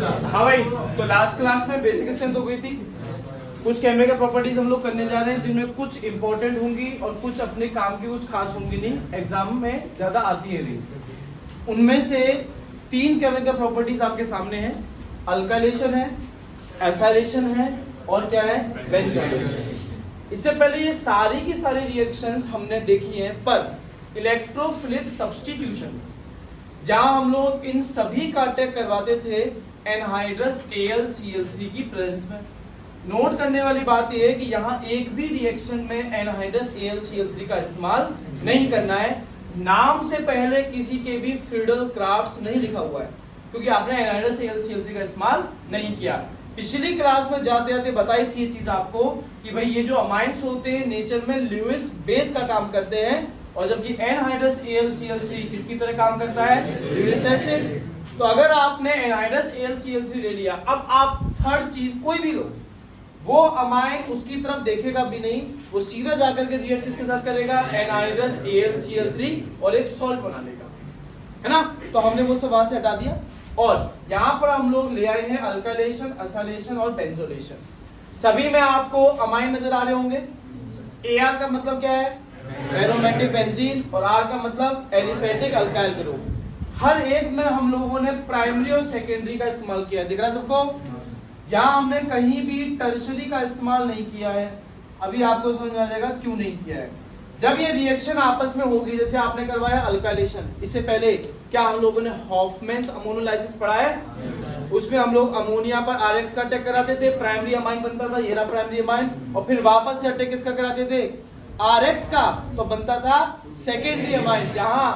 हाँ भाई, तो लास्ट क्लास में बेसिक स्ट्रेंथ हो गई थी। कुछ केमिकल प्रॉपर्टीज हम लोग करने जा रहे हैं जिनमें कुछ इंपॉर्टेंट होंगी और कुछ अपने काम की कुछ खास होंगी नहीं, एग्जाम में ज्यादा आती है नहीं। उनमें से 3 केमिकल प्रॉपर्टीज आपके सामने हैं। अल्काइलेशन है, एसाइलेशन है और क्या है, बेंजोइलेशन। इससे पहले ये सारी की सारी रिएक्शंस हमने देखी हैं, पर इलेक्ट्रोफिलिक सब्स्टिट्यूशन जहां हम लोग इन सभी का अटैक करवाते थे एनहाइड्रस AlCl3 की प्रेजेंस में। नोट करने वाली बात यह है कि यहाँ एक भी रिएक्शन में एनहाइड्रस AlCl3 का इस्तेमाल नहीं करना है। नाम से पहले किसी के भी फ्रीडल क्राफ्ट नहीं लिखा हुआ है, क्योंकि आपने एनहाइड्रस AlCl3 का इस्तेमाल नहीं किया। पिछली क्लास में जाते जाते बताई थी ये चीज आपको कि भाई ये जो अमाइंस होते हैं नेचर में ल्यूइस बेस का काम करते हैं, और जबकि एनहाइड्रस AlCl3 किसकी तरह काम करता है, ल्यूइस एसिड। तो अगर आपने एनहाइड्रस AlCl3 ले लिया, अब आप थर्ड चीज कोई भी लो, वो अमाइन उसकी तरफ देखेगा भी नहीं, वो सीधा जाकर के रिएक्ट किसके साथ करेगा, एनहाइड्रस AlCl3 और एक सॉल्ट बना लेगा, है ना। तो हमने वो सब वहां से हटा दिया और यहाँ पर हम लोग ले आए हैं अल्काइलेशन, एसाइलेशन और बेंजोइलेशन। सभी में आपको अमाइन नजर आ रहे होंगे। AR का मतलब क्या है, एरोमेटिक बेंजीन, और R का मतलब एलिफेटिक अल्काइल ग्रुप। हर एक में हम लोगों ने प्राइमरी और सेकेंडरी का इस्तेमाल किया है, दिख रहा है सबको। यहाँ हमने कहीं भी टर्शरी का इस्तेमाल नहीं किया है। अभी आपको समझ में आ जाएगा क्यों नहीं किया है। जब ये रिएक्शन आपस में होगी, जैसे आपने करवाया अल्काइलेशन, इससे पहले क्या हम लोगों ने हॉफमैन्स अमोनोलाइसिस पढ़ा है, उसमें हम लोग अमोनिया पर RX का अटैक कराते थे, प्राइमरी अमाइन बनता था, ये रहा प्राइमरी अमाइन, और फिर वापस से अटैक किसका कराते थे, RX का, तो बनता था सेकेंडरी अमाइन, जहां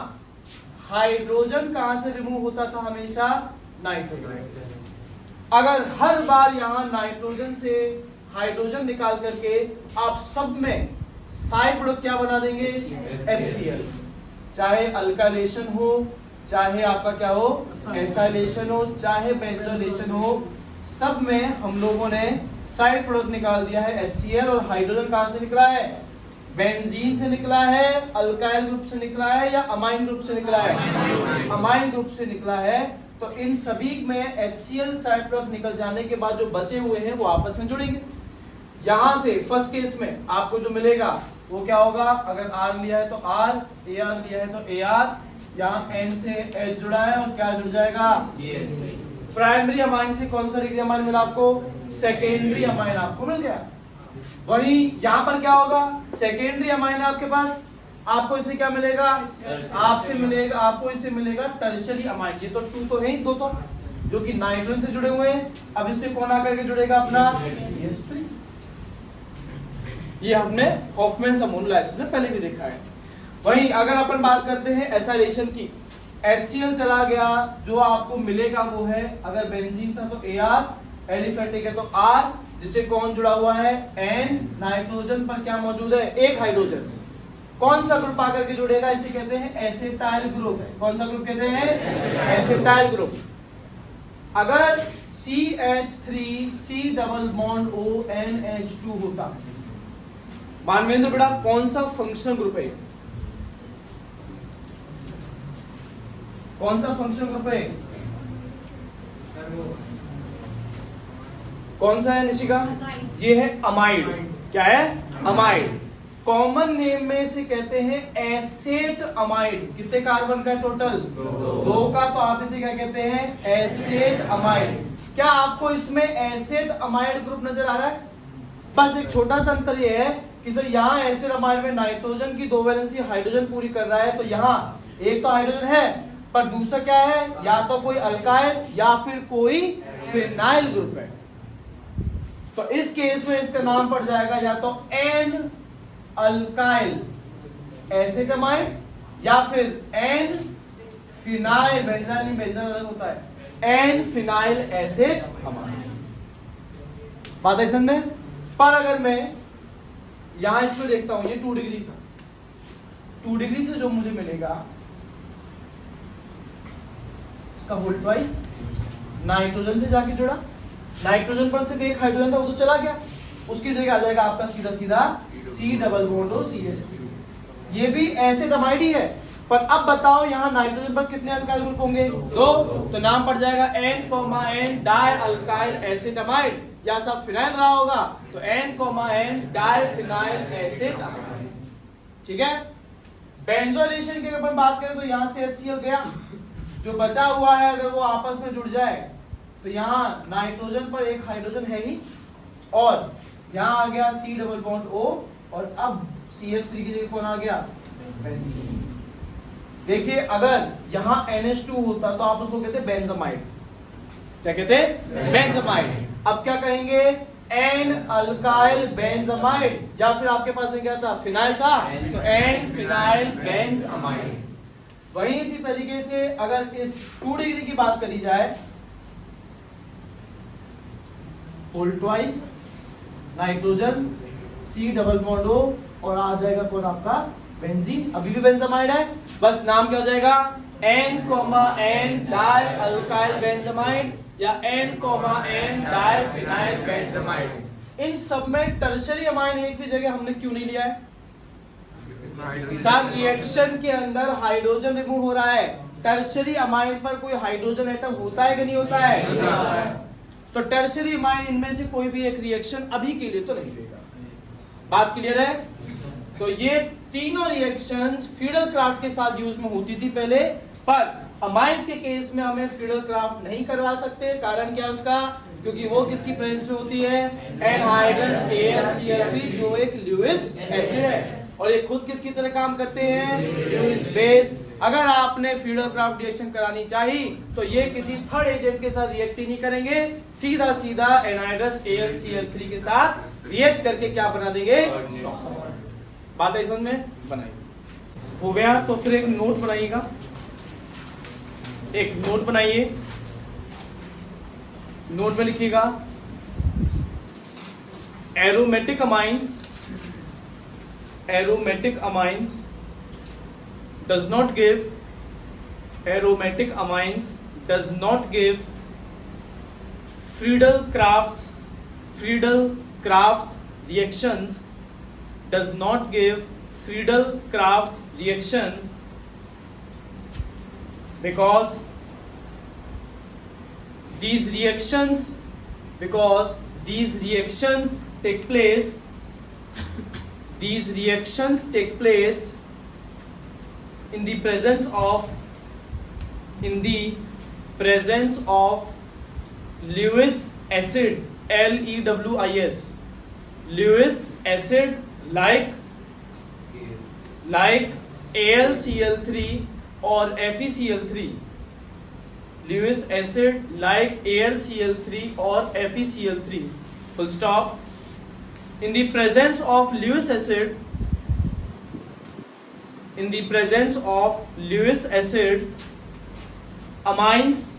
हाइड्रोजन कहां से रिमूव होता था, हमेशा नाइट्रोजन। अगर हर बार यहां नाइट्रोजन से हाइड्रोजन निकाल करके आप सब में साइड प्रोडक्ट क्या बना देंगे, HCl। चाहे अल्काइलेशन हो, चाहे आपका क्या हो, एसाइलेशन हो, चाहे बेंजोइलेशन हो, सब में हम लोगों ने साइड प्रोडक्ट निकाल दिया है HCl। और हाइड्रोजन कहां से निकला है, बेंजीन से निकला है, अल्काइल ग्रुप से निकला है, या अमाइन ग्रुप से निकला है, अमाइन ग्रुप से निकला है। तो इन सभी में HCl साइड प्रोडक्ट निकल जाने के बाद जो बचे हुए हैं वो आपस में जुड़ेंगे। यहां से फर्स्ट केस में आपको जो मिलेगा वो क्या होगा, अगर R लिया है तो R, AR लिया है तो AR, यहाँ N से H जुड़ा है और क्या जुड़ जाएगा, प्राइमरी अमाइन से कौन सा डिग्री अमाइन मिला आपको, सेकेंडरी अमाइन आपको मिल गया। वही यहाँ पर क्या होगा, सेकेंडरी अमाइन आपके पास, आपको इससे क्या मिलेगा, आपसे मिलेगा, आपको इससे मिलेगा टर्शियरी अमाइन। ये तो 2 तो है ही, 2 तो जो कि नाइट्रोजन से जुड़े हुए हैं। अब इससे कौन आकर के जुड़ेगा अपना CH3। ये हमने हॉफमैन्स अमोनोलाइसिस में पहले भी देखा है। वहीं अगर अपन बात करते हैं एसाइलेशन की, HCl चला गया, जो आपको मिलेगा वो है, अगर बेंजीन था तो AR, एलिफेटिक है तो R, जिससे कौन जुड़ा हुआ है, N। नाइट्रोजन पर क्या मौजूद है, एक हाइड्रोजन। कौन सा ग्रुप आकर के जुड़ेगा, इसे कहते हैं एसिटाइल ग्रुप। कौन सा ग्रुप कहते हैं, एसिटाइल ग्रुप। अगर CH3 C double bond ONH2 होता, मानवेंद्र बेटा कौन सा फंक्शनल ग्रुप है, कौन सा फंक्शनल ग्रुप है, कौन सा है निशिका, ये है अमाइड। क्या है, अमाइड। कॉमन नेम में इसे कहते हैं एसेट अमाइड। कितने कार्बन का टोटल, 2 का, तो आप इसे क्या कहते हैं, एसेट अमाइड। क्या आपको इसमें एसेट अमाइड ग्रुप नजर आ रहा है? बस एक छोटा सा अंतर ये है कि सर यहाँ एसिड अमाइड में नाइट्रोजन की 2 वैलेंसी हाइड्रोजन पूरी कर रहा है, तो यहाँ एक तो हाइड्रोजन है, पर दूसरा क्या है, या तो कोई अल्काइल या फिर कोई फिनाइल ग्रुप है। तो इस केस में इसका नाम पड़ जाएगा या तो N अल्काइल एसिड अमाइड, या फिर N फिनाइल, बेंजीन बेंजीन अलग होता है, N फिनाइल एसिड अमाइड। बात है समझ में? पर अगर मैं यहां इसमें देखता हूं, ये 2 डिग्री था, 2 डिग्री से जो मुझे मिलेगा इसका होल ट्वाइस नाइट्रोजन से जाके जुड़ा, नाइट्रोजन पर सिर्फ एक हाइड्रोजन था, वो तो चला गया, उसकी जगह आ जाएगा आपका सीधा सीधा C डबल बॉन्ड और CH3। ये भी एसिड अमाइड ही है, पर अब बताओ यहाँ नाइट्रोजन पर कितने अल्काइल ग्रुप होंगे? 2। तो नाम पड़ जाएगा N, di alkyl acid amide, या सब फिनाइल रहा होगा तो N, di phenyl acid amide. ठीक है। बेंजोइलेशन की अगर बात करें तो यहाँ से HCl गया, जो बचा हुआ है अगर वो आपस में जुड़ जाए तो यहाँ नाइट्रोजन पर एक हाइड्रोजन है ही, और यहाँ आ गया C डबल बॉन्ड O, और अब CH3 की जगह कौन आ गया? बेंजीन। देखिए अगर यहाँ NH2 होता तो आप उसको कहते बेंजामाइड। क्या कहते? बेंजामाइड। अब क्या कहेंगे? एन अल्काइल बेंजामाइड, या फिर आपके पास में क्या था? फिनाइल था, तो एन फिनाइल बेंजामाइड। वहीं इसी तरीके से अगर इस 2 डिग्री की बात करी जाए, twice nitrogen C double bond O, और आ जाएगा कौन आपका? बेंजीन। अभी भी बेंजामाइड है, बस नाम क्या हो जाएगा? N, डाई अल्काइल बेंजामाइड, या N, डाई फिनाइल बेंजामाइड। इन सब में टर्शरी अमाइन एक भी जगह हमने क्यों नहीं लिया है? सब रिएक्शन के अंदर हाइड्रोजन रिमूव हो रहा है। टर्शरी अमाइन पर कोई हाइड्रोजन एटम होता है कि नहीं होता है? तो टर्शरी अमाइन इनमें से कोई भी एक रिएक्शन अभी के लिए तो नहीं देगा। बात क्लियर है? तो ये तीनों रिएक्शंस फ्रीडल क्राफ्ट के साथ यूज में होती थी पहले, पर अमाइंस के केस में हमें फ्रीडल क्राफ्ट नहीं करवा सकते। कारण क्या है उसका? क्योंकि वो किसकी प्रेजेंस में होती है? एनहाइड्रस AlCl3, जो एक ल्यूइस एसिड है, और ये खुद किसकी तरह काम करते हैं? Lewis base. अगर आपने फ्रीडल क्राफ्ट रिएक्शन करानी चाहिए तो ये किसी थर्ड एजेंट के साथ रिएक्ट ही नहीं करेंगे, सीधा सीधा एनहाइड्रस AlCl3 के साथ रिएक्ट करके क्या बना देंगे? बात है समझ में? बनाइए। हो गया तो फिर एक नोट बनाइएगा, एक नोट बनाइए। नोट में लिखिएगा aromatic amines does not give Friedel Crafts reactions, does not give Friedel Crafts reaction because these reactions take place in the presence of Lewis acid, LEWIS, Lewis acid like AlCl3 or FeCl3, Lewis acid like AlCl3 or FeCl3, full stop. In the presence of Lewis acid, amines,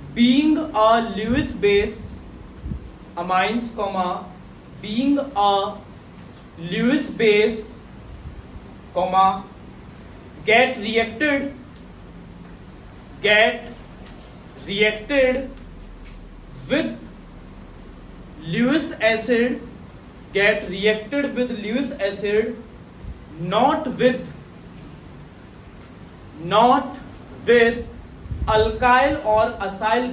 being a Lewis base, get reacted with Lewis acid, not with alkyl or acyl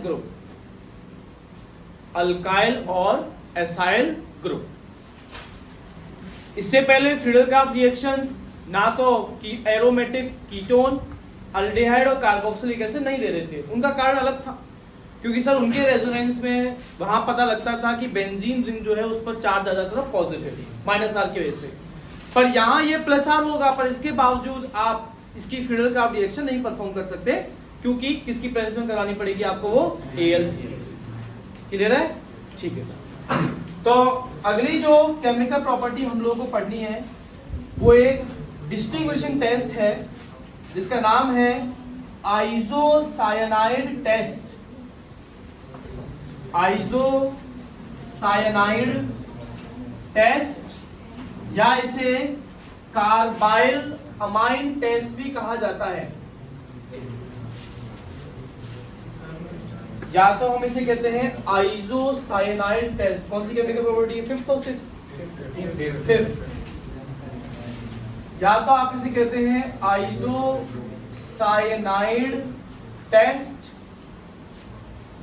group, इससे पहले Friedel craft reactions ना तो aromatic ketone, aldehyde और carboxylic acid नहीं दे रहे थे। उनका कारण अलग था, क्योंकि सर उनके रेजोनेंस में वहां पता लगता था कि बेंजीन रिंग जो है उस पर चार्ज आ जाता था पॉजिटिव, -R की वजह से। पर यहाँ ये +R होगा, पर इसके बावजूद आप इसकी फ्रीडल क्राफ्ट रिएक्शन नहीं परफॉर्म कर सकते, क्योंकि किसकी प्रेजेंस में करानी पड़ेगी आपको? वो AlCl। क्लियर है? ठीक है सर। तो अगली जो केमिकल प्रॉपर्टी हम लोगों को पढ़नी है वो एक डिस्टिंग्विशिंग टेस्ट है, जिसका नाम है आइसोसायनाइड टेस्ट। आइसोसायनाइड टेस्ट, या इसे कार्बाइल अमाइन टेस्ट भी कहा जाता है, या तो हम इसे कहते हैं आइसोसायनाइड टेस्ट। कौन सी केमिकल प्रॉपर्टी है? 5th और 6th? 5th। या तो आप इसे कहते हैं आइसोसाइनाइड टेस्ट,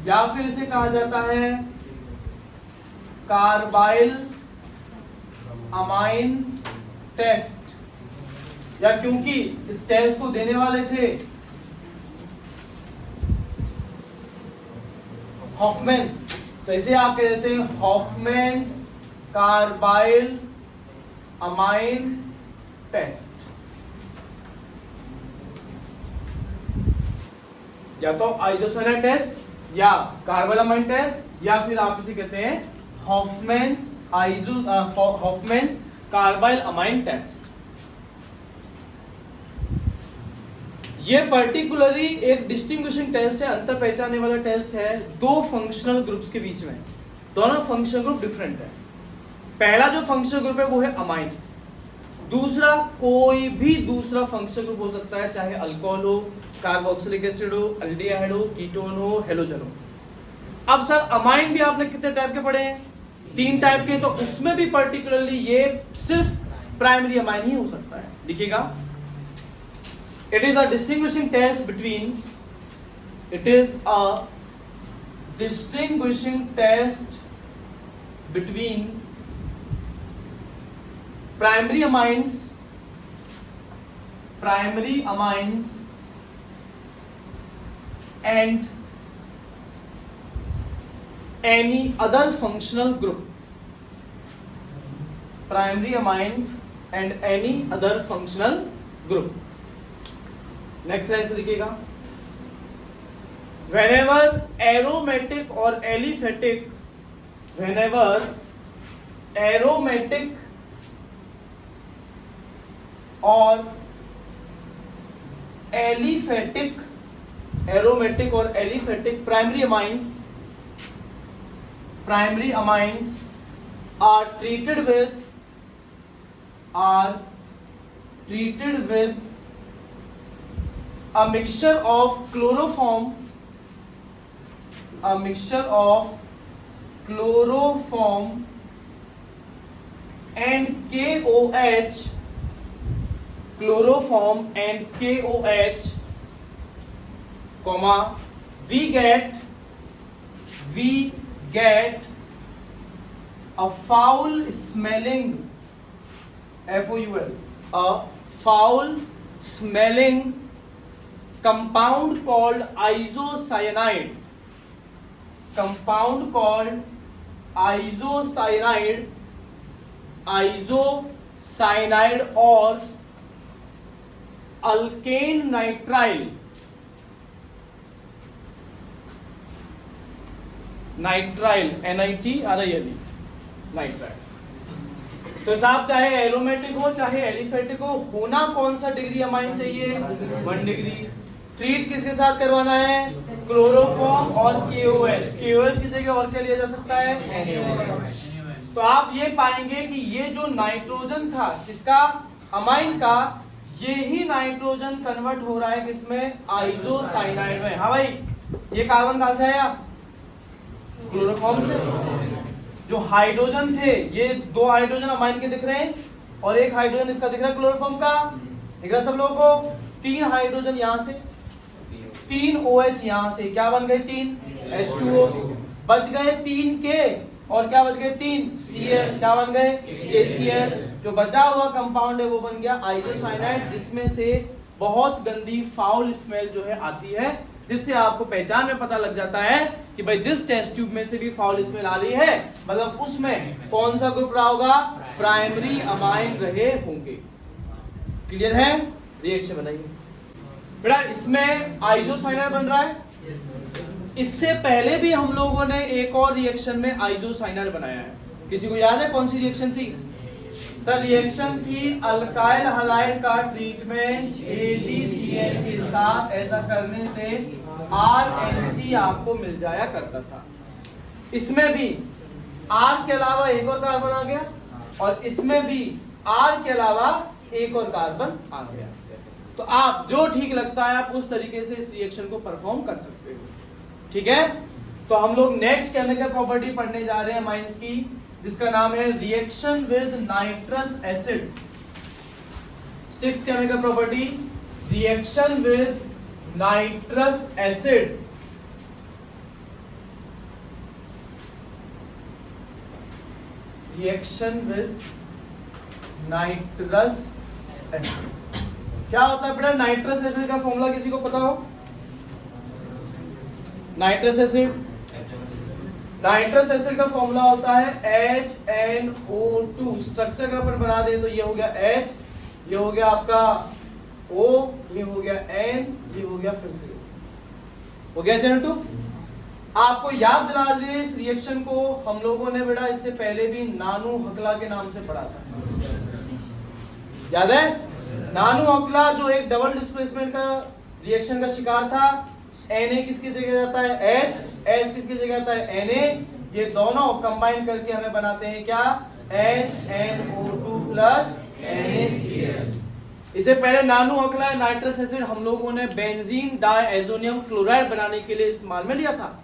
या फिर इसे कहा जाता है कार्बाइल अमाइन टेस्ट, या क्योंकि इस टेस्ट को देने वाले थे हॉफमैन, तो इसे आप कह देते हैं हॉफमैन्स कार्बाइल अमाइन टेस्ट। या तो आइसोसाइनाइड टेस्ट या कार्बाइल अमाइन टेस्ट, या फिर आप इसे कहते हैं हॉफमैन्स कार्बाइल अमाइन टेस्ट। ये पर्टिकुलरली एक डिस्टिंग्विशिंग टेस्ट है, अंतर पहचानने वाला टेस्ट है दो फंक्शनल ग्रुप्स के बीच में। दोनों फंक्शनल ग्रुप डिफरेंट है। पहला जो फंक्शनल ग्रुप है वो है अमाइन, दूसरा कोई भी दूसरा फंक्शनल ग्रुप हो सकता है, चाहे अल्कोहल हो, कार्बोक्सिलिक एसिड हो, एल्डिहाइड हो, कीटोन हो, हेलोजन हो। अब सर अमाइन भी आपने कितने टाइप के पढ़े हैं? 3 टाइप के, तो उसमें भी पर्टिकुलरली ये सिर्फ प्राइमरी अमाइन ही हो सकता है। देखिएगा, it is a distinguishing test between primary amines and any other functional group. Primary amines and any other functional group. Next line से लिखिएगा, whenever aromatic or aliphatic primary amines are treated with a mixture of chloroform and KOH, comma, we get a foul smelling compound called isocyanide, or alkane nitrile, NITRILE, nitrile. तो साहब चाहे aromatic हो चाहे aliphatic हो, होना कौन सा degree amine चाहिए? 1 डिग्री। ट्रीट किसके साथ करवाना है? क्लोरोफॉर्म और KOH। KOH की जगह और क्या लिया जा सकता है? NaOH। तो आप ये पाएंगे कि ये जो नाइट्रोजन था किसका? अमाइन का, ये ही नाइट्रोजन कन्वर्ट हो रहा है किसमें? आइसोसाइनाइड में। हाँ भाई, ये कार्बन कहां से आया? क्लोरोफॉर्म से। जो हाइड्रोजन थे, ये 2 हाइड्रोजन अमाइन के दिख रहे हैं और एक हाइड्रोजन इसका दिख रहा है क्लोरोफॉर्म का, दिख रहा है सब लोगों को? 3 हाइड्रोजन यहां से, 3 OH यहां से, क्या बन गए? 3 H2O। बच गए 3 K और क्या बच गए? 3 Cl, क्या बन गए? KCl। जो बचा हुआ कंपाउंड है वो बन गया आइसोसाइनाइड, जिसमें से बहुत गंदी फाउल स्मेल जो है आती है, जिससे आपको पहचान में पता लग जाता है कि भाई जिस टेस्ट ट्यूब में से भी फाउल स्मेल आ रही है, मतलब उसमें कौन सा ग्रुप रहा होगा? प्राइमरी अमाइन रहे होंगे। क्लियर है? रिएक्शन बनाइए बेटा। इसमें आइसोसाइनाइड बन रहा है। इससे पहले भी हम लोगों ने एक और रिएक्शन में आइसोसाइनाइड बनाया है। किसी को याद है कौन सी रिएक्शन थी? सर रिएक्शन थी अल्काइल हलाइड का ट्रीटमेंट AgCl के साथ। ऐसा करने से RNC आपको मिल जाया करता था। इसमें भी R के अलावा एक और कार्बन आ गया और इसमें भी R के अलावा एक और कार्बन आ गया। तो आप जो ठीक लगता है आप उस तरीके से इस रिएक्शन को परफॉर्म कर सकते हो। ठीक है, तो हम लोग नेक्स्ट केमिकल प्रॉपर्टी पढ़ने जा रहे हैं अमाइंस की, जिसका नाम है reaction with nitrous acid. Sixth chemical property, reaction with nitrous acid reaction with nitrous acid. क्या होता है बेटा नाइट्रस एसिड का फॉर्मूला, किसी को पता हो? नाइट्रस एसिड का फॉर्मूला होता है HNO2। स्ट्रक्चर अगर अपन बना दे तो ये हो गया H, ये हो गया आपका O, ये हो गया N, ये हो गया फिर से हो गया HNO2। आपको याद दिला दे इस रिएक्शन को हम लोगों ने बेटा इससे पहले भी नानू हकला के नाम से पढ़ा था, याद है? नानू हकला जो एक डबल डिस्प्लेसमेंट का रिएक्शन का शिकार था। Na किसकी जगह जाता है H, H किसकी जगह जाता है Na, ये दोनों कंबाइन करके हमें बनाते हैं क्या? HNO2 plus NaCl। इससे पहले नानू हकला नाइट्रस एसिड हम लोगों ने बेंजीन डाइएजोनियम क्लोराइड बनाने के लिए इस्तेमाल में लिया था।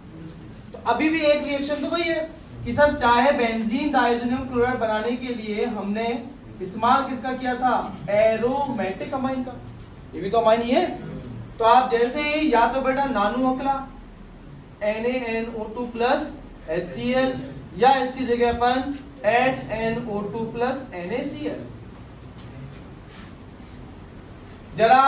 तो अभी भी एक रिएक्शन तो वही है कि सर चाहे बेंजीन डाइएजोनियम क्लोराइड बनाने के लिए हमने इस्तेमाल किसका किया था? एरोमेटिक अमाइन का। ये भी तो अमाइन ही है। तो आप जैसे ही या तो बेटा नानू हकला NaNO2 प्लस HCl या इसकी जगह अपन HNO2 प्लस NaCl। जरा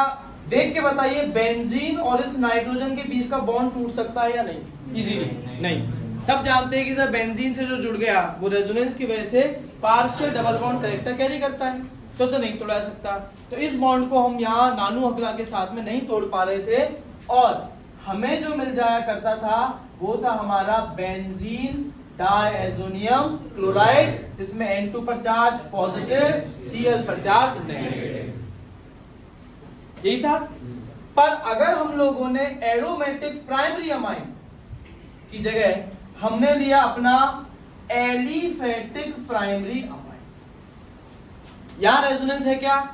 देख के बताइए बेंजीन और इस नाइट्रोजन के बीच का बॉन्ड टूट सकता है या नहीं? इजीली नहीं। सब जानते हैं कि सर बेंजीन से जो जुड़ गया वो रेजोनेंस की वजह से partial double bond character carry करता है, तो उसे नहीं तोड़ा जा सकता। तो इस बॉन्ड को हम यहाँ नानू हकला के साथ में नहीं तोड़ पा रहे थे और हमें जो मिल जाया करता था वो था हमारा बेंजीन डाइएजोनियम क्लोराइड, जिसमें N2 पर चार्ज पॉजिटिव, Cl पर चार्ज नेगेटिव। यही था। पर अगर हम लोगों ने एरोमेटिक प्राइमरी अमाइन की जगह हमने लिया अपना एलिफेटिक प्राइमरी अमाइन, यहां रेजोनेंस है क्या?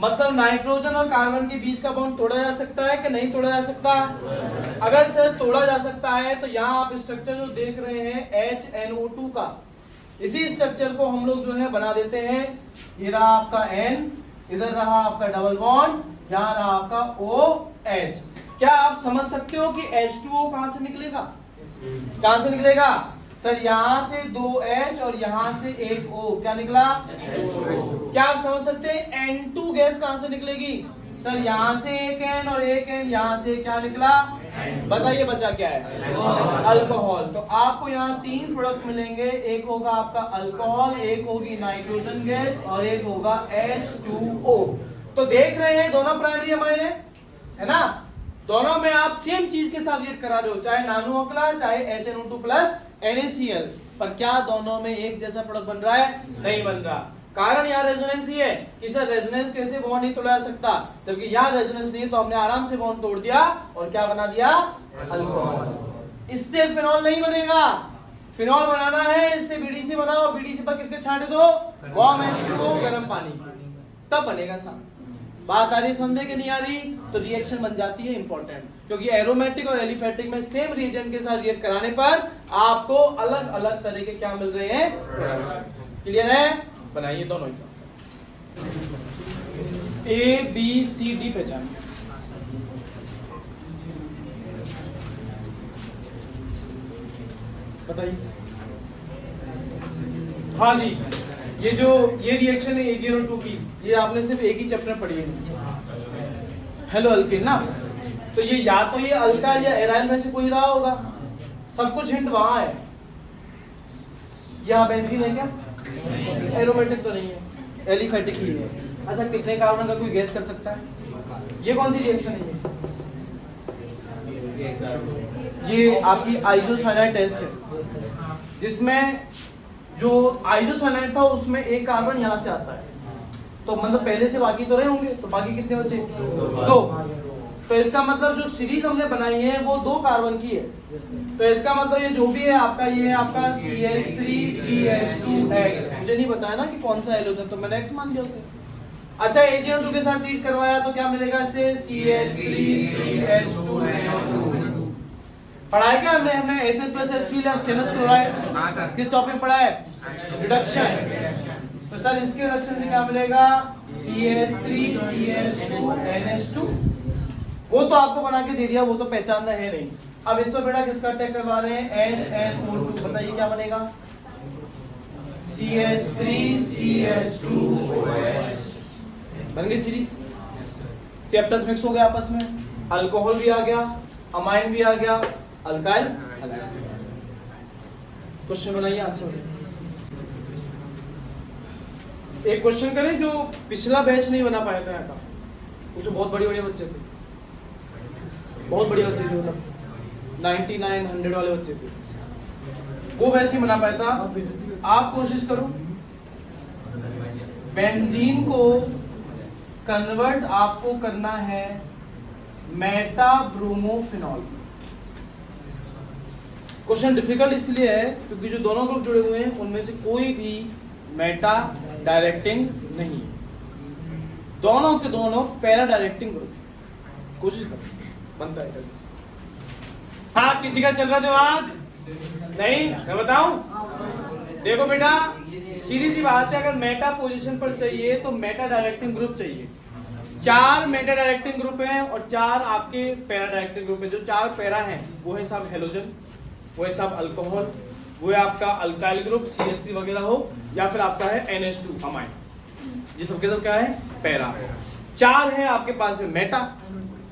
मतलब नाइट्रोजन और कार्बन के बीच का बॉन्ड तोड़ा जा सकता है कि नहीं तोड़ा जा सकता? अगर सर तोड़ा जा सकता है तो यहाँ आप स्ट्रक्चर जो देख रहे हैं HNO2 का, इसी स्ट्रक्चर को हम लोग जो है बना देते हैं। ये रहा आपका N, इधर रहा आपका डबल बॉन्ड, यहाँ रहा आपका OH। क्या आप समझ सकते हो कि H2O कहां से निकलेगा? कहां से निकलेगा सर? यहां से 2H और यहां से एक O, क्या निकला? क्या आप समझ सकते हैं N2 गैस कहां से निकलेगी? सर यहां से एक N और एक N, यहां से क्या निकला? बताइए बचा क्या है? अल्कोहल। तो आपको यहाँ 3 प्रोडक्ट मिलेंगे, एक होगा आपका अल्कोहल, एक होगी नाइट्रोजन गैस और एक होगा H2O। तो देख रहे हैं दोनों प्राइमरी अमाइन है ना? दोनों में आप सेम चीज के साथ रिएक्ट करा रहे हो, चाहे नानू हकला चाहे HNO2 प्लस NaCl, पर क्या दोनों में एक जैसा प्रोडक्ट बन रहा है? नहीं बन रहा। कारण यहाँ रेजोनेंस ही है कि सर रेजोनेंस कैसे बॉन्ड नहीं तोड़ा जा सकता, जबकि यहाँ रेजोनेंस नहीं है तो हमने आराम से बॉन्ड तोड़ दिया और क्या बना दिया? अल्कोहल। इससे फिनॉल नहीं बनेगा। फिनॉल बनाना है इससे BDC बनाओ, BDC पर किसके छांटे दो? वार्म H2O, गर्म पानी, तब बनेगा साहब। बात आ रही संदेह के नहीं आ रही? तो रिएक्शन बन जाती है इंपॉर्टेंट, क्योंकि एरोमेटिक और एलिफेटिक में सेम रिएजेंट के साथ रिएक्ट कराने पर आपको अलग अलग तरह के क्या मिल रहे हैं? क्लियर है? बनाइए दोनों ABCD पहचान। बताइए। हाँ जी, ये रिएक्शन है AgNO2 की, ये आपने सिर्फ एक ही चैप्टर पढ़ी है, हेलो अल्केन ना। तो ये या तो ये अल्काइल या एराइल में से कोई रहा होगा, सब कुछ हिंट वहां है। यहाँ बेंजीन है क्या? एरोमेटिक तो नहीं है, एलिफेटिक ही है। अच्छा कितने कार्बन का कोई गैस कर सकता है? ये कौन सी रिएक्शन है? ये आपकी आइसोसाइनाइड टेस्ट है, जिसमें जो आइसोसाइनाइड था उसमें एक कार्बन यहाँ से आता है, तो मतलब पहले से बाकी तो रहे होंगे, तो बाकी कितने बचे? 2। तो इसका मतलब जो सीरीज हमने बनाई है वो 2 कार्बन की है। तो इसका मतलब ये जो भी है आपका, ये है आपका CH3CH2X। मुझे नहीं बताया ना कि कौन सा हैलोजन, तो मैंने X मान लिया उसे। अच्छा AgNO2 के साथ ट्रीट करवाया तो क्या मिलेगा इससे? CH3CH2NO2। पढ़ाया क्या हमने Hn+HCl स्टेनलेस क्लोराइड। किस टॉपिक पढ़ा है? रिडक्शन। तो सर इसके रिडक्शन से क्या मिलेगा? CH3CH2 NH2। वो तो आपको बना के दे दिया, वो तो पहचानना है नहीं। अब इस पर बेटा किसका अटैक करवा रहे हैं? HNO2। बताइए क्या बनेगा? CH3CH2OH। बन गई सीरीज। चैप्टर्स मिक्स हो गए आपस में, अल्कोहल भी आ गया, अमाइन भी आ गया, अल्काइल। क्वेश्चन बनाइए, आंसर दें। एक क्वेश्चन करें जो पिछला बैच नहीं बना पाया था यहाँ का, उसमें बहुत बढ़िया बच्चे थे, बहुत बढ़िया बच्चे थे, मतलब 99 100 वाले बच्चे थे, वो बैच नहीं बना पाया था। आप कोशिश करो, बेंजीन को कन्वर्ट आपको करना है मेटा ब्रोमोफिनॉल। क्वेश्चन डिफिकल्ट इसलिए है क्योंकि जो दोनों ग्रुप जुड़े हुए हैं उनमें से कोई भी मेटा डायरेक्टिंग नहीं, दोनों के दोनों पैरा डायरेक्टिंग ग्रुप। कोशिश करो, बनता है। हाँ, किसी का चल रहा दिमाग नहीं? मैं बताऊं? देखो बेटा, सीधी सी बात है, अगर मेटा पोजीशन पर चाहिए तो मेटा डायरेक्टिंग ग्रुप चाहिए। 4 मेटा डायरेक्टिंग ग्रुप हैं और 4 आपके पैरा डायरेक्टिंग ग्रुप हैं। जो 4 पैरा हैं वो है सब हेलोजन, वो है सब अल्कोहल, वो है आपका अल्काइल ग्रुप CH3 वगैरह हो, या फिर आपका है NH2 अमाइन। ये सबके सब क्या है? पैरा। 4 है आपके पास में मेटा,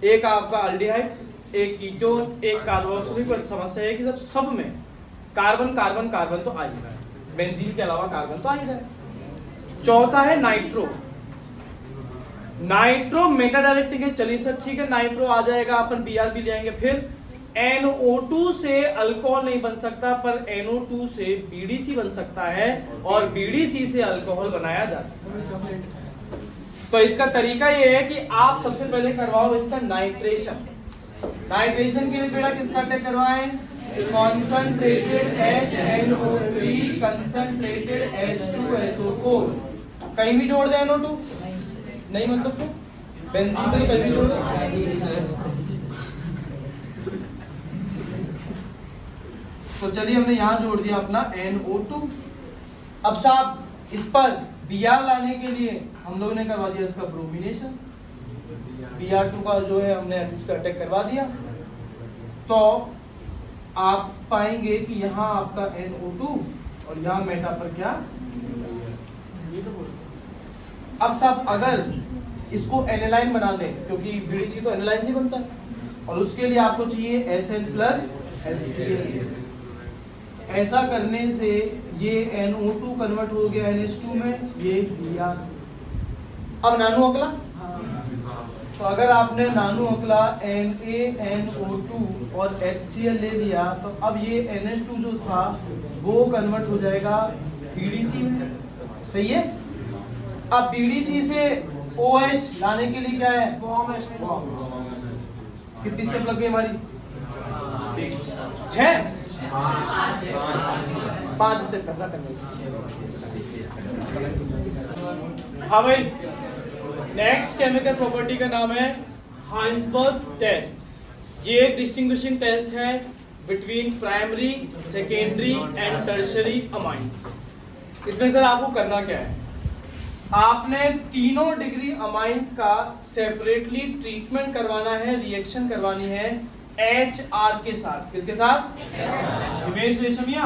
एक आपका अल्डिहाइड, एक कीटोन, एक कार्बोक्सिलिक। बस समस्या है कि सब में कार्बन कार्बन कार्बन तो आ ही रहा है, बेंजीन के अलावा कार्बन तो आ ही रहा है। चौथा है नाइट्रो। नाइट्रो मेटा डायरेक्टिंग है, चलिए सर ठीक है, नाइट्रो आ जाएगा, अपन BR भी ले आएंगे। फिर NO2 से अल्कोहल नहीं बन सकता, पर NO2 से BDC बन सकता है और BDC से अल्कोहल बनाया जा सकता है। तो इसका तरीका ये है कि आप सबसे पहले करवाओ इसका नाइट्रेशन। नाइट्रेशन के लिए बेटा किसका अटैक करवाएं? Concentrated HNO3 concentrated H2SO4। कहीं भी जोड़ दे NO2 नहीं, मतलब तो बेंजीन पे तो कहीं भी जोड़ दे। तो चलिए हमने यहाँ जोड़ दिया अपना NO2। अब साहब इस पर Br लाने के लिए हम लोगों ने करवा दिया इसका ब्रोमिनेशन। Br2 का जो है हमने इस पर अटैक करवा दिया, तो आप पाएंगे कि यहाँ आपका NO2 और यहाँ मेटा पर क्या। अब साहब अगर इसको एनालाइन बना दें, क्योंकि BDC तो एनालाइन से बनता है, और उसके लिए आपको चाहिए SN+HCl। ऐसा करने से ये NO2 कन्वर्ट हो गया NH2 में, ये Br। अब नानो अगला, तो अगर आपने नानो अगला NaNO2 और HCl ले लिया, तो अब ये NH2 जो था वो कन्वर्ट हो जाएगा BDC में। सही है। अब BDC से OH लाने के लिए क्या है? कितनी स्टेप लग गई हमारी? 6 5 स्टेप करना करना। हाँ भाई, नेक्स्ट केमिकल प्रॉपर्टी का नाम है हाइंसबर्ग्स टेस्ट। ये एक डिस्टिंग्विशिंग टेस्ट है between primary, secondary and tertiary amines. इसमें सर आपको करना क्या है? आपने तीनों डिग्री अमाइंस का सेपरेटली ट्रीटमेंट करवाना है, रिएक्शन करवानी है HR के साथ। किसके साथ? हिमेश रेशमिया,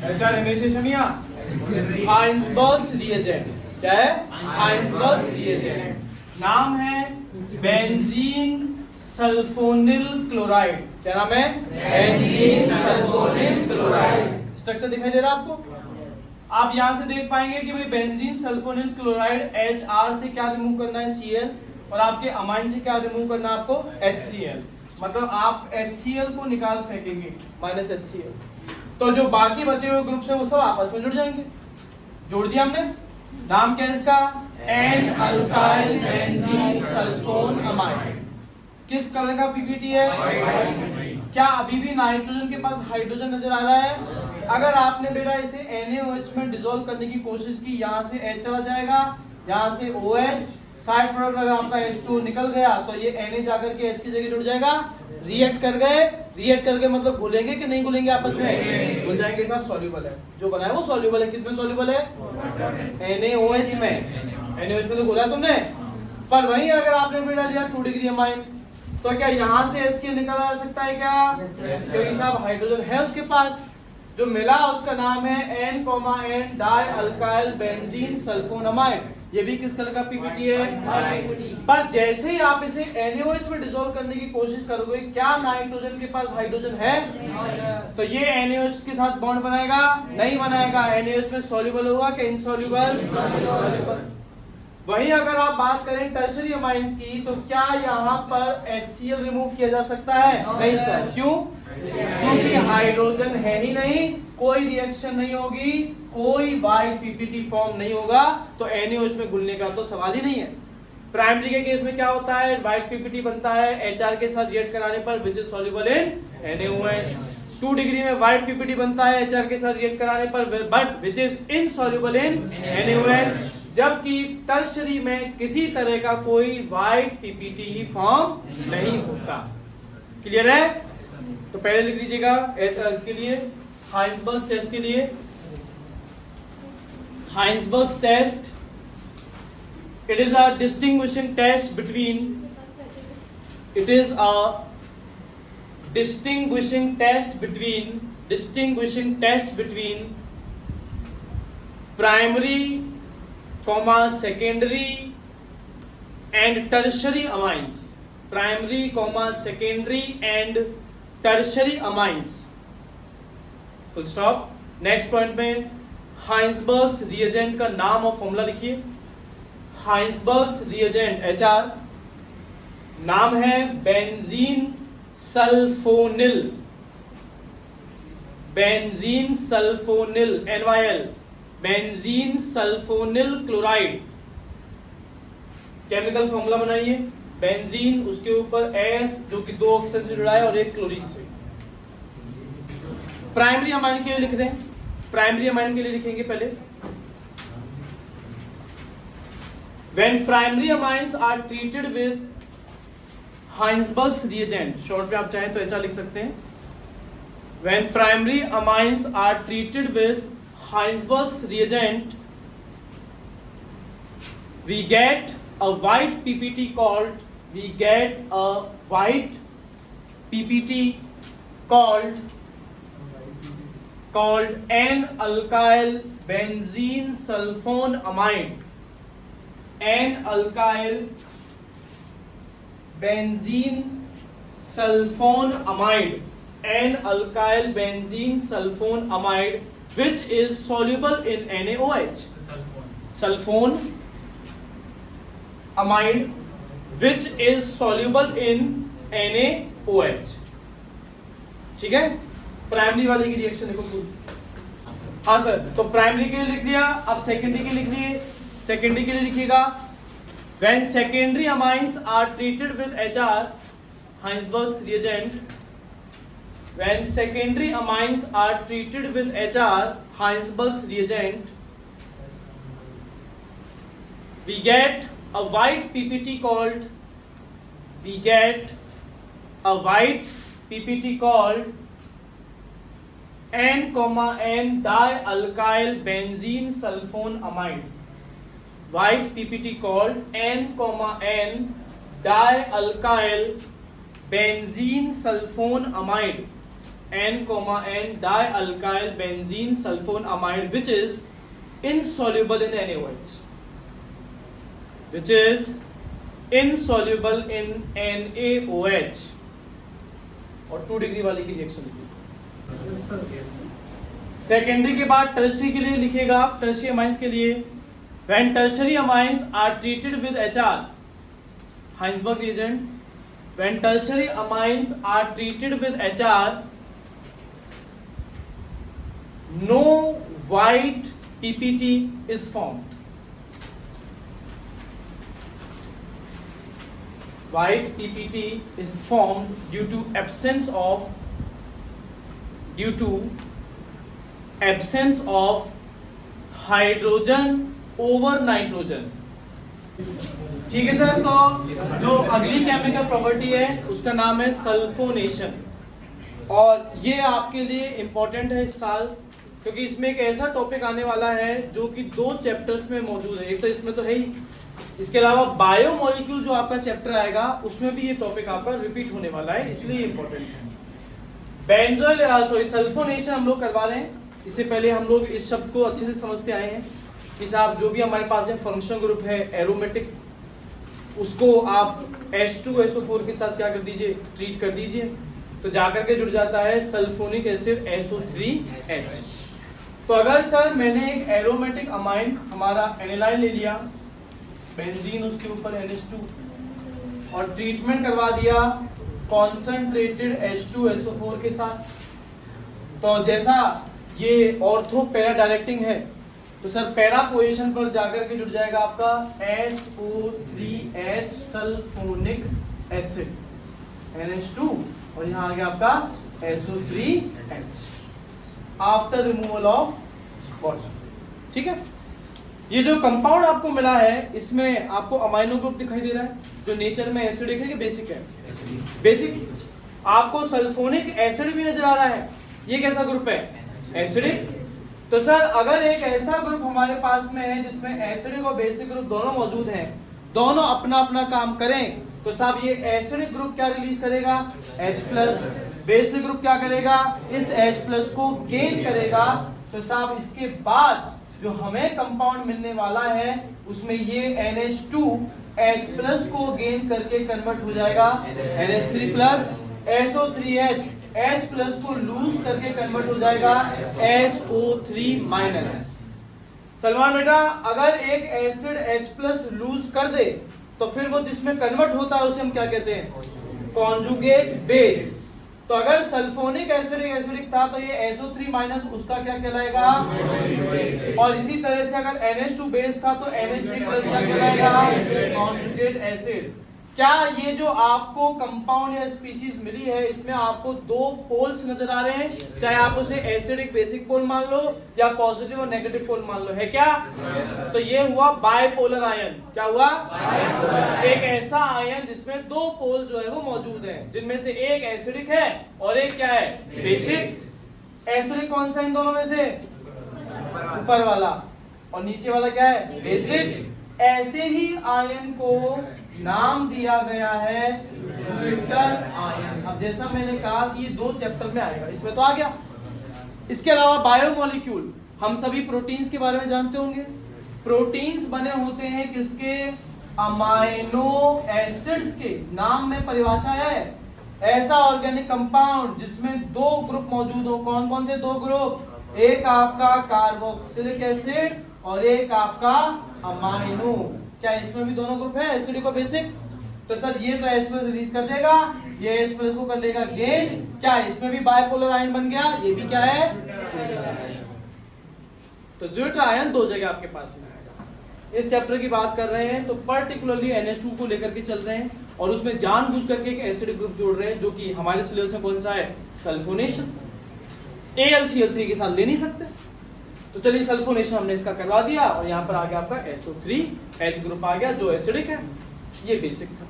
HR हिमेश रेशमिया। हाइंसबर्ग्स रिएजेंट क्या है? हाइंसबर्ग्स रिएजेंट। नाम है बेंजीन सल्फोनिल क्लोराइड। क्या नाम है? Benzene sulphonyl chloride. स्ट्रक्चर दिखाई दे रहा है आपको? आप यहां से देख पाएंगे कि भाई बेंजीन सल्फोनिल क्लोराइड HR से क्या रिमूव करना है? Cl, और आपके अमाइन से क्या रिमूव करना है आपको? HCl। मतलब आप HCl को निकाल फेंकेंगे, -HCl, तो जो बाकी बचे हुए ग्रुप्स हैं वो सब आपस में जुड़ जाएंगे। जोड़ दिया हमने। नाम क्या है इसका? N alkyl benzene sulphone amine. किस कलर का पीपीटी है? क्या अभी भी नाइट्रोजन के पास हाइड्रोजन नजर आ रहा है? अगर आपने बेटा इसे NaOH में डिसॉल्व करने की कोशिश की, यहाँ से H चला जाएगा, यहाँ से OH, साइड प्रोडक्ट अगर आपका H2 निकल गया तो ये Na जाकर के H की जगह जुड़ जाएगा। रिएक्ट कर गए, रिएक्ट करके मतलब घुलेंगे कि नहीं घुलेंगे आपस में? घुल जाएंगे साहब, सॉल्यूबल है। जो बना है वो सॉल्यूबल है। किसमें सॉल्यूबल है? NaOH में। NaOH में तो बोला तुमने, पर वहीं अगर आपने बेटा लिया 2 डिग्री अमाइन, तो क्या यहाँ से HCl निकाला जा सकता है क्या? क्योंकि साहब हाइड्रोजन है उसके पास, जो मिला उसका नाम है N, di alkyl benzene sulphonamide. ये भी किस कलर का पीपीटी है? पर जैसे ही आप इसे NaOH में डिसॉल्व करने की कोशिश करोगे, क्या नाइट्रोजन के पास हाइड्रोजन है? तो ये NaOH के साथ बॉन्ड बनाएगा? नहीं बनाएगा। NaOH में सॉल्युबल होगा कि इनसॉल्युबल? वहीं अगर आप बात करें टर्शरी अमाइंस की, तो क्या यहाँ पर HCl रिमूव किया जा सकता है? नहीं सर। क्यों? क्योंकि हाइड्रोजन है ही नहीं, कोई रिएक्शन नहीं होगी, कोई वाइट पीपीटी फॉर्म नहीं होगा, तो NaOH में घुलने का तो सवाल ही नहीं है। प्राइमरी के केस में क्या होता है? वाइट पीपीटी बनता है HR के साथ रिएक्ट कराने पर, which is soluble in NaOH। 2 degree में वाइट पीपीटी बनता है HR के साथ रिएक्ट कराने पर, but which is insoluble in NaOH। जबकि टर्शरी में किसी तरह का कोई वाइट पीपीटी ही फॉर्म नहीं होता। क्लियर है? तो पहले लिख लीजिएगा इसके लिए, हाइंसबर्ग टेस्ट के लिए, हाइंसबर्ग test, it is a distinguishing test between primary, secondary and tertiary amines. Primary, secondary and tertiary amines. Full stop. Next point में हाइंसबर्ग्स रिएजेंट का नाम और फॉर्मूला लिखिए। हाइंसबर्ग्स रिएजेंट HR नाम है benzene sulphonyl, benzene sulphonyl NyL, benzene sulphonyl chloride. Chemical formula बनाइए, benzene उसके ऊपर S जो कि 2 ऑक्सीजन से जुड़ा है और 1 क्लोरीन से। प्राइमरी अमाइन के लिए लिख रहे हैं, प्राइमरी अमाइन के लिए लिखेंगे पहले, when primary amines are treated with Heinsberg's reagent, short में आप चाहें तो HR लिख सकते हैं, when primary amines are treated with Heinsberg's reagent, we get a white PPT called, called N-alkyl benzene sulfonamide. N-alkyl benzene sulfonamide, N-alkyl benzene sulfonamide, which is soluble in NaOH. Sulfonamide, which is soluble in NaOH. ठीक है, primary वाले की reaction देखो पूरी। हाँ sir, तो primary के लिए लिख लिया, अब सेकेंडरी के लिए लिख लिए। सेकेंडरी के लिए लिखिएगा, when secondary amines are treated with HR, Heinsberg's reagent, when secondary amines are treated with HR, Heinsberg's reagent, we get a white PPT called, N, dialkyl benzene sulfonamide. White PPT called N, dialkyl benzene sulfonamide. N, dialkyl benzene sulfonamide, which is insoluble in NaOH. Which is insoluble in NaOH. और 2 degree वाले की reaction लिखिए। Secondary के बाद tertiary के लिए लिखिएगा, tertiary amines के लिए, when tertiary amines are treated with HR, Heinsberg reagent, when tertiary amines are treated with HR, no white PPT is formed. White PPT is formed due to absence of hydrogen over nitrogen. ठीक है sir, तो जो अगली chemical property है उसका नाम है sulphonation, और ये आपके लिए इंपॉर्टेंट है इस साल, क्योंकि इसमें एक ऐसा टॉपिक आने वाला है जो कि 2 चैप्टर्स में मौजूद है। एक तो इसमें तो है ही, इसके अलावा बायोमोलिक्यूल जो आपका चैप्टर आएगा उसमें भी ये टॉपिक आपका रिपीट होने वाला है, इसलिए इंपॉर्टेंट है। सल्फोनेशन हम लोग करवा रहे हैं। इससे पहले हम लोग इस शब्द को अच्छे से समझते आए हैं कि साहब जो भी हमारे पास फंक्शनल ग्रुप है एरोमेटिक, उसको आप H2SO4 के साथ क्या कर दीजिए, ट्रीट कर दीजिए, तो जाकर के जुड़ जाता है सल्फोनिक एसिड SO3H। तो अगर सर मैंने एक एरोमेटिक अमाइन हमारा एनिलाइन ले लिया, बेंजीन उसके ऊपर NH2 और ट्रीटमेंट करवा दिया कॉन्सेंट्रेटेड H2SO4 के साथ, तो जैसा ये ऑर्थो पैरा डायरेक्टिंग है तो सर पैरा पोजीशन पर जाकर के जुड़ जाएगा आपका SO3H सल्फोनिक एसिड NH2 और यहाँ आ गया आपका SO3H after removal of water. ठीक है, ये जो कंपाउंड आपको मिला है इसमें आपको अमाइनो ग्रुप दिखाई दे रहा है जो नेचर में एसिडिक है कि बेसिक है? बेसिक। आपको सल्फोनिक एसिड भी नजर आ रहा है, ये कैसा ग्रुप है? एसिडिक। तो सर अगर एक ऐसा ग्रुप हमारे पास में है जिसमें एसिडिक और बेसिक ग्रुप दोनों मौजूद हैं, दोनों अपना अपना काम करें, तो साहब ये एसिडिक ग्रुप क्या रिलीज करेगा? H+। बेसिक ग्रुप क्या करेगा? इस H+ को गेन करेगा। तो साहब इसके बाद जो हमें कंपाउंड मिलने वाला है उसमें ये NH2H+ को गेन करके कन्वर्ट हो जाएगा NH3+, SO3H H+ को लूज करके कन्वर्ट हो जाएगा SO3-। सलमान बेटा अगर एक एसिड H+ लूज कर दे तो फिर वो जिसमें कन्वर्ट होता है उसे हम क्या कहते हैं? Conjugate base. तो अगर सल्फोनिक एसिडिक था तो ये SO3- उसका क्या कहलाएगा? और इसी तरह से अगर NH2 बेस था तो NH3+ क्या कहलाएगा? Conjugate acid. क्या ये जो आपको कंपाउंड या स्पीसीज मिली है इसमें आपको 2 पोल्स नजर आ रहे हैं, चाहे आप उसे एसिडिक बेसिक पोल मान लो या पॉजिटिव और नेगेटिव पोल मान लो, है क्या? तो ये हुआ बाइपोलर आयन। क्या हुआ? एक ऐसा आयन जिसमें 2 पोल जो है वो मौजूद हैं, जिनमें से एक एसिडिक है और एक क्या है? बेसिक। एसिडिक कौन सा इन दोनों में से? ऊपर वाला। और नीचे वाला क्या है? बेसिक। ऐसे ही आयन को नाम दिया गया है ज्विटर आयन। अब जैसा मैंने कहा कि ये 2 चैप्टर में आएगा, इसमें तो आ गया। इसके अलावा बायोमोलिक्यूल, हम सभी प्रोटीन्स के बारे में जानते होंगे। प्रोटीन्स बने होते हैं किसके? अमाइनो एसिड्स के। नाम में परिभाषा है ऐसा ऑर्गेनिक कंपाउंड जिसमें 2 ग्रुप मौजूद हो। कौन कौन से 2 ग्रुप? एक आपका कार्बोक्सिलिक एसिड और एक आपका अमाइनो। क्या इसमें भी दोनों ग्रुप है, एसिडिक और बेसिक? तो सर ये तो H+ रिलीज कर देगा, ये H+ को कर लेगा गेन। क्या इसमें भी बाइपोलर आयन बन गया? ये भी क्या है? तो ज्विटर आयन 2 जगह आपके पास में आएगा। इस चैप्टर की बात कर रहे हैं तो पर्टिकुलरली NH2 को लेकर के चल रहे हैं और उसमें जानबूझ करके एक एसिडिक ग्रुप जोड़ रहे हैं जो कि हमारे सिलेबस में कौन सा है? सल्फोनेशन। AlCl3 के साथ ले नहीं सकते। तो चलिए सल्फोनेशन हमने इसका करवा दिया और यहाँ पर आ गया आपका SO3H ग्रुप आ गया जो एसिडिक है, ये बेसिक था।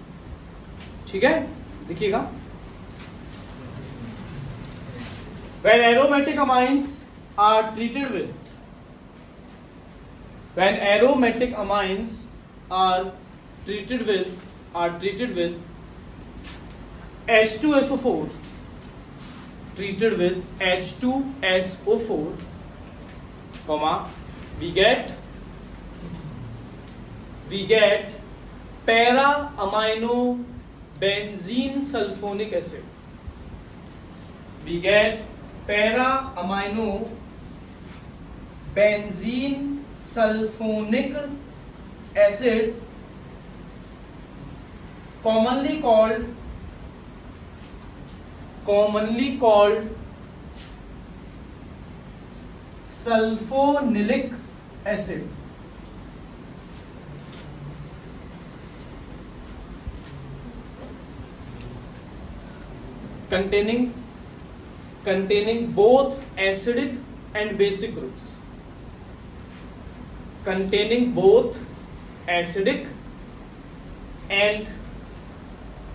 ठीक है, देखिएगा। When aromatic amines are treated with H2SO4 treated with H2SO4, we get para amino benzene sulfonic acid. We get para amino benzene sulfonic acid, commonly called sulfonilic acid. Containing both acidic and basic groups. Containing both acidic and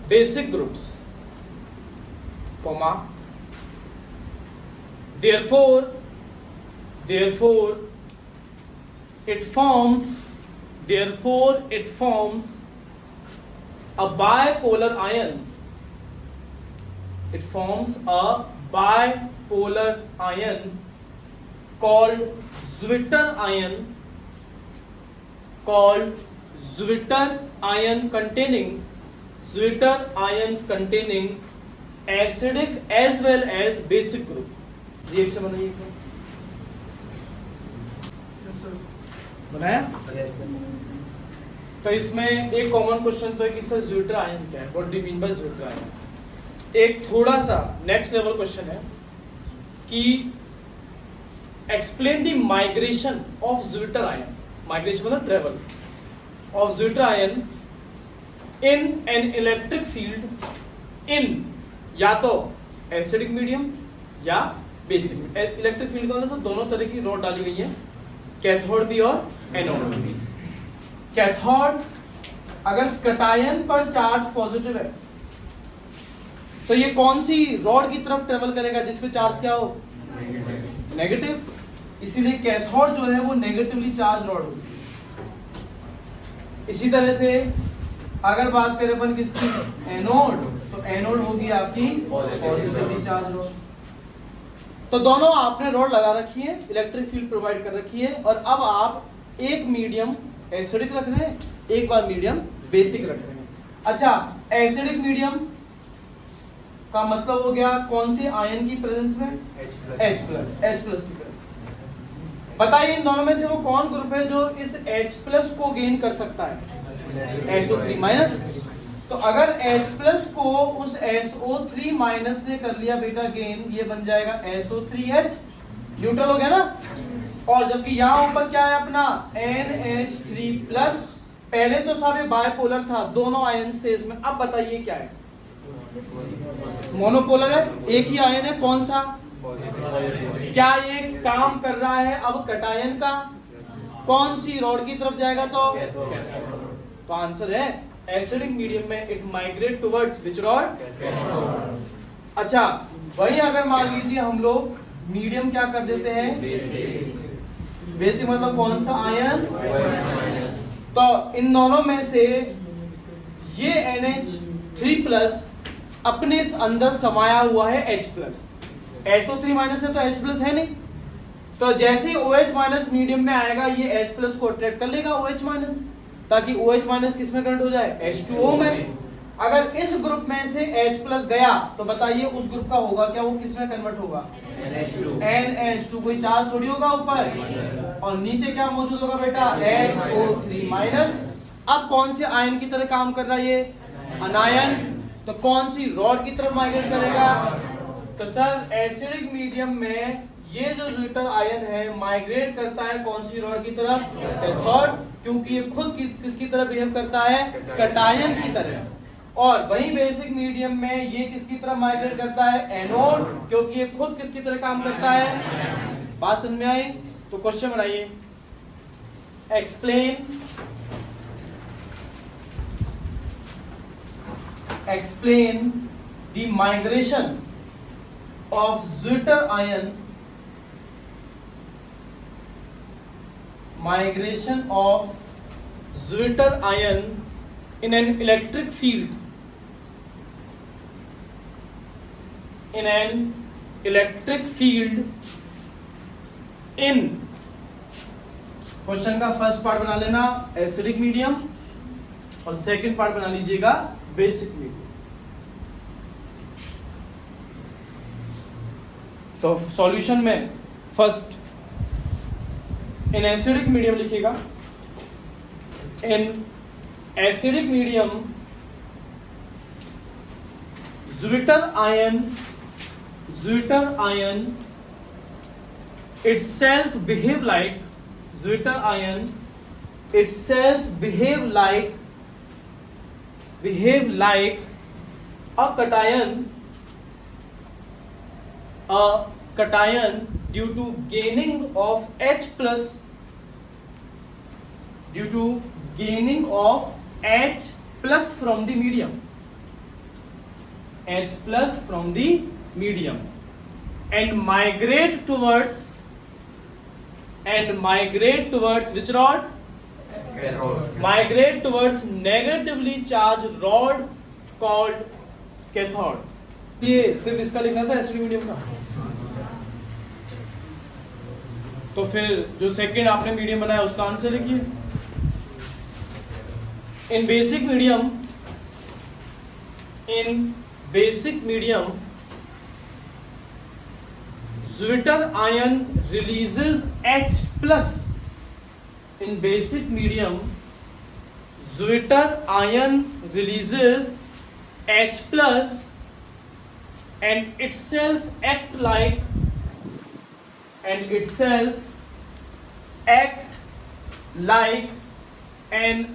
basic groups, comma. Therefore, therefore it forms a bipolar ion. It forms a bipolar ion called Zwitter ion containing acidic as well as basic group. Reaction बनाइए बनाया। तो इसमें एक common question तो है कि sir ज़्विटर ion क्या है, what do you mean by zwitter ion. एक थोड़ा सा नेक्स्ट लेवल क्वेश्चन है कि explain the migration of zwitter ion, migration मतलब travel of zwitter ion in an electric field in या तो एसिडिक मीडियम या बेसिक। इलेक्ट्रिक फील्ड का मतलब दोनों तरह की रॉड डाली गई है, कैथोड भी और एनोड भी। कैथोड अगर कटायन पर चार्ज पॉजिटिव है तो ये कौन सी रॉड की तरफ ट्रेवल करेगा जिसपे चार्ज क्या हो, नेगेटिव। इसीलिए कैथोड जो है वो नेगेटिवली चार्ज रॉड होगी। इसी तरह से अगर बात करें अपन किसकी, एनोड, तो एनोड होगी आपकी पॉजिटिवली चार्ज रॉड। तो दोनों आपने रॉड लगा रखी है, इलेक्ट्रिक फील्ड प्रोवाइड कर रखी है, और अब आप एक मीडियम एसिडिक रख रहे हैं, एक बार मीडियम बेसिक रख रहे हैं। अच्छा, एसिडिक मीडियम का मतलब हो गया कौन से आयन की प्रेजेंस में, H प्लस की प्रेजेंस। बताइए इन दोनों में से वो कौन ग्रुप है जो इस H प्लस को गेन कर सकता है, SO3 माइनस। तो अगर H प्लस को उस SO3 माइनस ने कर लिया बेटा गेन, ये बन जाएगा SO3H, न्यूट्रल हो गया ना। और जबकि यहाँ ऊपर क्या है अपना NH3 प्लस, पहले तो सब ये बायपोलर था, दोनों आयन्स थे इसमें। अब बताइए क्या है, मोनोपोलर है, एक ही आयन है, कौन सा, क्या ये काम कर रहा है अब कटायन का, कौन सी रॉड की तरफ जाएगा, तो आंसर है एसिडिक मीडियम में it migrate towards which rod, अच्छा वही अगर मान लीजिए हम लोग मीडियम क्या कर देते हैं, बेसिक मतलब कौन सा आयन, तो इन दोनों में से ये NH3 प्लस अपने इस अंदर समाया हुआ है H प्लस, SO3 माइनस है तो H प्लस है नहीं, तो जैसे ही OH माइनस मीडियम में आएगा ये H प्लस को अट्रैक्ट कर लेगा OH माइनस, ताकि OH माइनस किस में कन्वर्ट हो जाए, H2O में। अगर इस ग्रुप में से H प्लस गया तो बताइए उस ग्रुप का होगा क्या, वो किस में कन्वर्ट होगा, NH2, कोई चार्ज थोड़ी होगा ऊपर, और नीचे क्या मौजूद होगा बेटा, SO3 माइनस। अब कौन से आयन की तरह काम कर रहा है ये, अनायन, तो कौन सी रॉड की तरफ माइग्रेट करेगा, तो सर एसिडिक मीडियम में ये जो ज़्विटर आयन है माइग्रेट करता है कौन सी रॉड की तरफ, कैथोड, क्योंकि ये खुद किसकी तरह बिहेव करता है, कटायन की तरह। और वही बेसिक मीडियम में ये किसकी तरफ माइग्रेट करता है, एनोड, क्योंकि ये खुद किसकी तरह काम करता है। बात समझ में आई, तो क्वेश्चन बनाइए, explain the migration of Zwitter ion in an electric field in question का फर्स्ट पार्ट बना लेना एसिडिक मीडियम और सेकंड पार्ट बना लीजिएगा बेसिक मीडियम। तो सॉल्यूशन में फर्स्ट इन एसिडिक मीडियम लिखिएगा, in acidic medium Zwitter ion itself behave like a cation due to gaining of H plus from the medium, and migrate towards and migrate towards which rod? Migrate towards negatively charged rod called cathode. ये सिर्फ इसका लिखना था acid medium का। तो फिर जो second आपने मीडियम बनाया उसका आंसर लिखिए। In basic medium Zwitter ion releases H plus. In basic medium, Zwitter ion releases H plus and itself act like an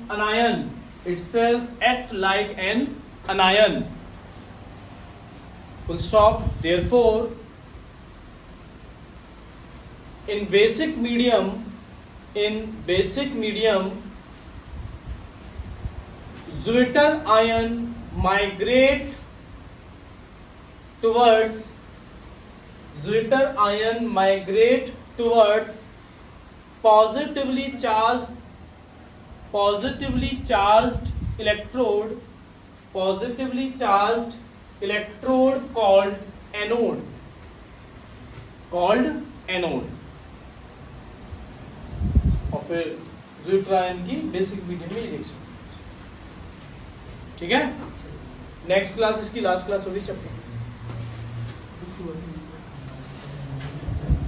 anion. Itself act like an anion. Full stop. Therefore, in basic medium, Zwitter ion migrate towards positively charged electrode called anode. और फिर Zwitter ion की basic medium में reaction. ठीक है, next class इसकी last class होगी chapter.